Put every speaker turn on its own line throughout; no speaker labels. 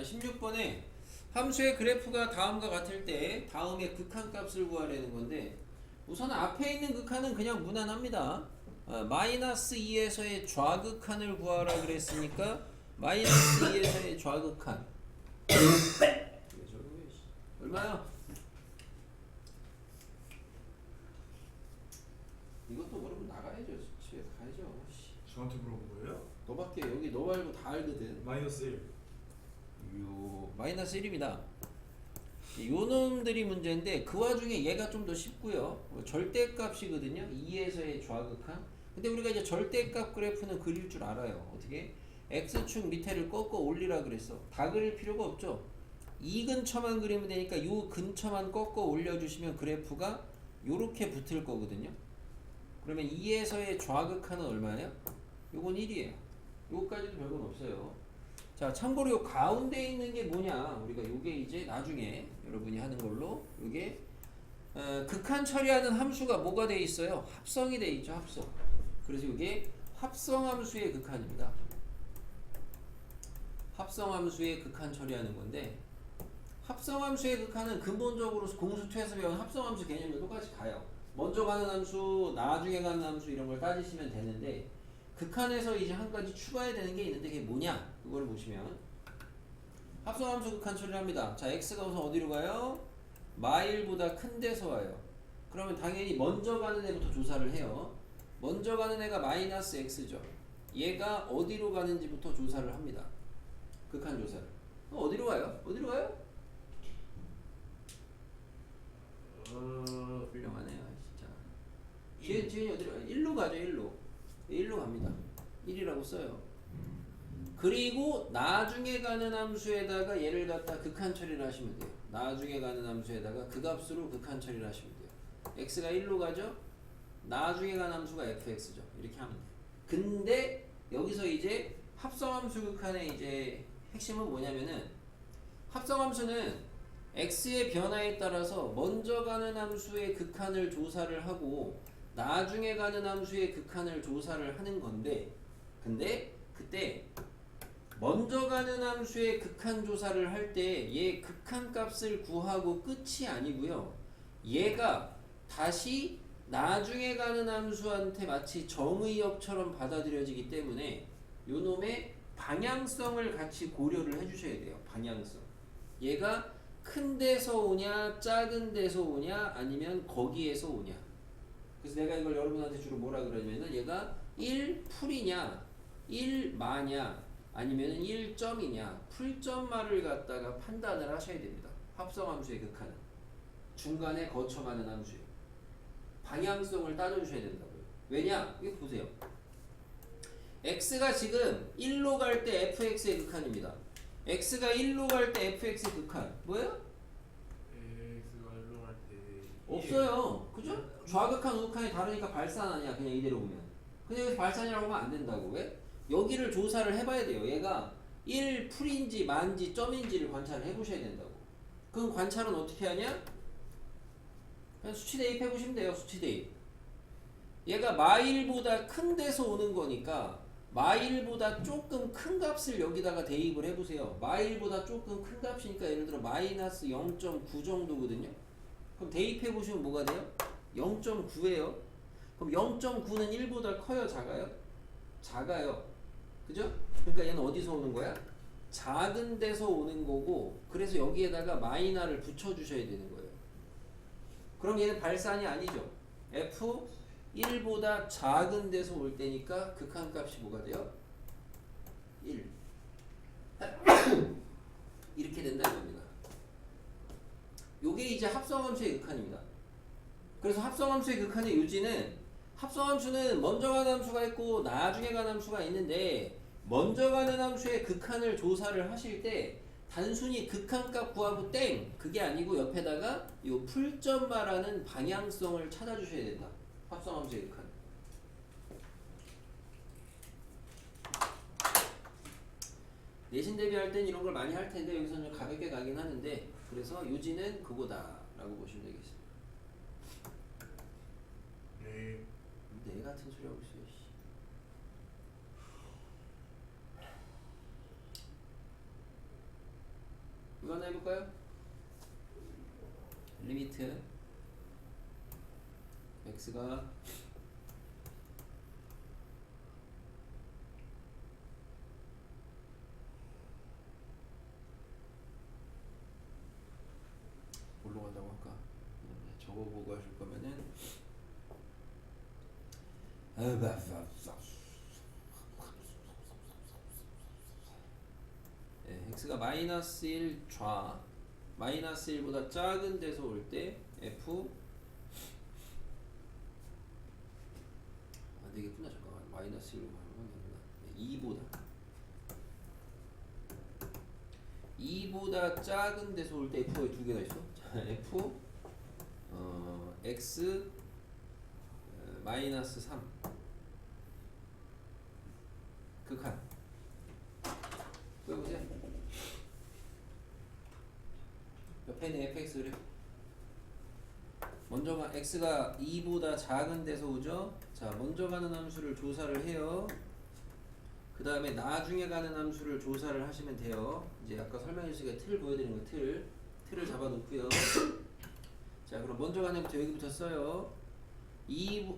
16번에 함수의 그래프가 다음과 같을 때 다음의 극한값을 구하라는 건데 우선 앞에 있는 극한은 그냥 무난합니다. 마이너스 2에서의 좌극한을 구하라 그랬으니까 마이너스 2에서의 좌극한 얼마야? 이것도 모르면 나가야죠. 집에 가야죠.
저한테 물어본 거예요?
너밖에 여기 너 말고 다 알거든.
마이너스 1.
마이너스 1입니다. 요 놈들이 문제인데 그 와중에 얘가 좀 더 쉽고요. 절대값이거든요. 2에서의 좌극한. 근데 우리가 이제 절대값 그래프는 그릴 줄 알아요. 어떻게? x축 밑에를 꺾어 올리라 그랬어. 다 그릴 필요가 없죠. 이 근처만 그리면 되니까 요 근처만 꺾어 올려주시면 그래프가 요렇게 붙을 거거든요. 그러면 2에서의 좌극한은 얼마예요? 요건 1이에요. 요거까지도 별건 없어요. 자, 참고로 요 가운데 있는 게 뭐냐? 우리가 요게 이제 나중에 여러분이 하는 걸로 요게 극한 처리하는 함수가 뭐가 돼 있어요? 합성이 돼 있죠, 합성. 그래서 요게 합성함수의 극한입니다. 합성함수의 극한 처리하는 건데 합성함수의 극한은 근본적으로 공수투에서 배운 합성함수 개념이 똑같이 가요. 먼저 가는 함수, 나중에 가는 함수 이런 걸 따지시면 되는데 극한에서 이제 한 가지 추가해야 되는 게 있는데 그게 뭐냐? 그걸 보시면 합성함수 극한 처리를 합니다. 자, x가 우선 어디로 가요? 마일보다 큰 데서 와요. 그러면 당연히 먼저 가는 애부터 조사를 해요. 먼저 가는 애가 마이너스 x죠. 얘가 어디로 가는지부터 조사를 합니다. 극한 조사를. 어디로 가요? 어디로 가요? 훌륭하네요, 진짜. 지은이 어디로 가요? 1로 가죠, 1로. 1로 갑니다. 1이라고 써요. 그리고 나중에 가는 함수에다가 얘를 갖다 극한 처리를 하시면 돼요. 나중에 가는 함수에다가 그 값으로 극한 처리를 하시면 돼요. x가 1로 가죠? 나중에 가는 함수가 fx죠. 이렇게 하면 돼요. 근데 여기서 이제 합성함수 극한의 이제 핵심은 뭐냐면은 합성함수는 x의 변화에 따라서 먼저 가는 함수의 극한을 조사를 하고 나중에 가는 함수의 극한을 조사를 하는 건데 근데 그때 먼저 가는 함수의 극한 조사를 할 때 얘 극한 값을 구하고 끝이 아니고요. 얘가 다시 나중에 가는 함수한테 마치 정의역처럼 받아들여지기 때문에 요 놈의 방향성을 같이 고려를 해주셔야 돼요. 방향성. 얘가 큰 데서 오냐 작은 데서 오냐 아니면 거기에서 오냐. 그래서 내가 이걸 여러분한테 주로 뭐라 그러냐면은 얘가 1풀이냐 1마냐 아니면 1점이냐 풀점말을 갖다가 판단을 하셔야 됩니다. 합성함수의 극한은 중간에 거쳐가는 함수예요. 방향성을 따져주셔야 된다고요. 왜냐? 이거 보세요. x가 지금 1로 갈 때 fx의 극한입니다. x가 1로 갈 때 fx의 극한 뭐예요?
x가 1로 갈 때
없어요. 그죠? 좌극한 우극한이 다르니까 발산 아니야. 그냥 이대로 보면. 근데 여기서 발산이라고 하면 안 된다고. 왜? 여기를 조사를 해봐야 돼요. 얘가 1풀인지 만지 점인지를 관찰을 해보셔야 된다고. 그럼 관찰은 어떻게 하냐? 그냥 수치 대입 해보시면 돼요. 수치 대입. 얘가 마일보다 큰 데서 오는 거니까 마일보다 조금 큰 값을 여기다가 대입을 해보세요. 마일보다 조금 큰 값이니까 예를 들어 마이너스 0.9 정도거든요. 그럼 대입해보시면 뭐가 돼요? 0.9예요. 그럼 0.9는 1보다 커요? 작아요? 작아요. 그죠? 그러니까 얘는 어디서 오는 거야? 작은 데서 오는 거고 그래서 여기에다가 마이너를 붙여주셔야 되는 거예요. 그럼 얘는 발산이 아니죠. F1보다 작은 데서 올 때니까 극한값이 뭐가 돼요? 1 이렇게 된다는 겁니다. 요게 이제 합성함수의 극한입니다. 그래서 합성함수의 극한의 요지는 합성함수는 먼저 가는 함수가 있고 나중에 가는 함수가 있는데 먼저 가는 함수의 극한을 조사를 하실 때 단순히 극한값 구하고 땡! 그게 아니고 옆에다가 요 풀점 말하는 방향성을 찾아주셔야 된다. 합성함수의 극한. 내신 대비할 땐 이런 걸 많이 할 텐데 여기서는 좀 가볍게 가긴 하는데 그래서 요지는 그거다 라고 보시면 되겠습니다.
네.
내 같은 소리 하고 있어요. 이거 하나 해볼까요? 리미트 x가 뭘로 간다고 할까? 저거 보고 하실 거면은 x가 마이너스 1 좌 마이너스 1보다 작은 데서 올 때 f 안 되겠구나. 잠깐만. 마이너스 1로 가면 2보다 작은 데서 올 때 f가 두 개가 있어. 자, f x 마이너스 3 극한 보여보세요. 옆에는 fx를 먼저 x가 2보다 작은 데서 오죠. 자, 먼저 가는 함수를 조사를 해요. 그 다음에 나중에 가는 함수를 조사를 하시면 돼요. 이제 아까 설명해 주신 틀 보여드리는 거 틀을 잡아 놓고요. 자, 그럼 먼저 가는 애부터 여기부터 써요.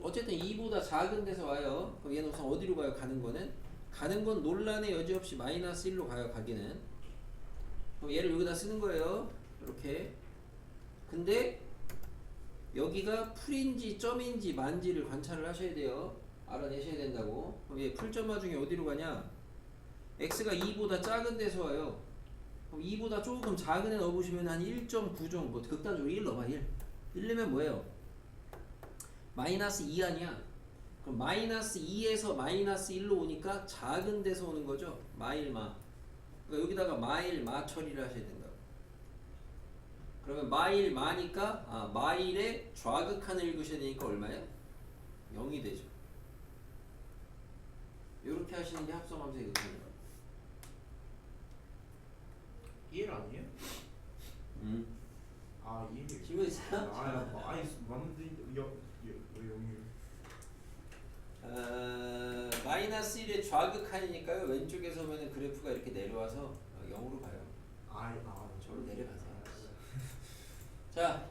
어쨌든 2보다 작은 데서 와요. 그럼 얘는 우선 어디로 가요? 가는 건 논란의 여지 없이 마이너스 1로 가요. 가기는. 그럼 얘를 여기다 쓰는 거예요. 이렇게. 근데 여기가 풀인지 점인지 만지를 관찰을 하셔야 돼요. 알아내셔야 된다고. 그럼 얘 풀점화 중에 어디로 가냐? x가 2보다 작은 데서 와요. 그럼 2보다 조금 작은 애 넣어보시면 한 1.9 정도, 극단적으로 1 넣어봐. 1 넣으면 뭐예요? 마이너스 2 아니야? 그럼 마이너스 2에서 마이너스 1로 오니까 작은 데서 오는 거죠. 마일마. 그러니까 여기다가 마일마 처리를 하셔야 된다고. 그러면 마일마니까 마일의 좌극한을 읽으셔야 되니까 얼마예요? 0이 되죠. 이렇게 하시는 게 합성함수의 극한이에요.
1 아니에요? 아 1.
질문 있어요?
아니 맞는데 왜 0이?
마이너스 1의 좌극한이니까요. 왼쪽에서 보면 그래프가 이렇게 내려와서 0으로 가요.
아
저로 내려가세요. 자,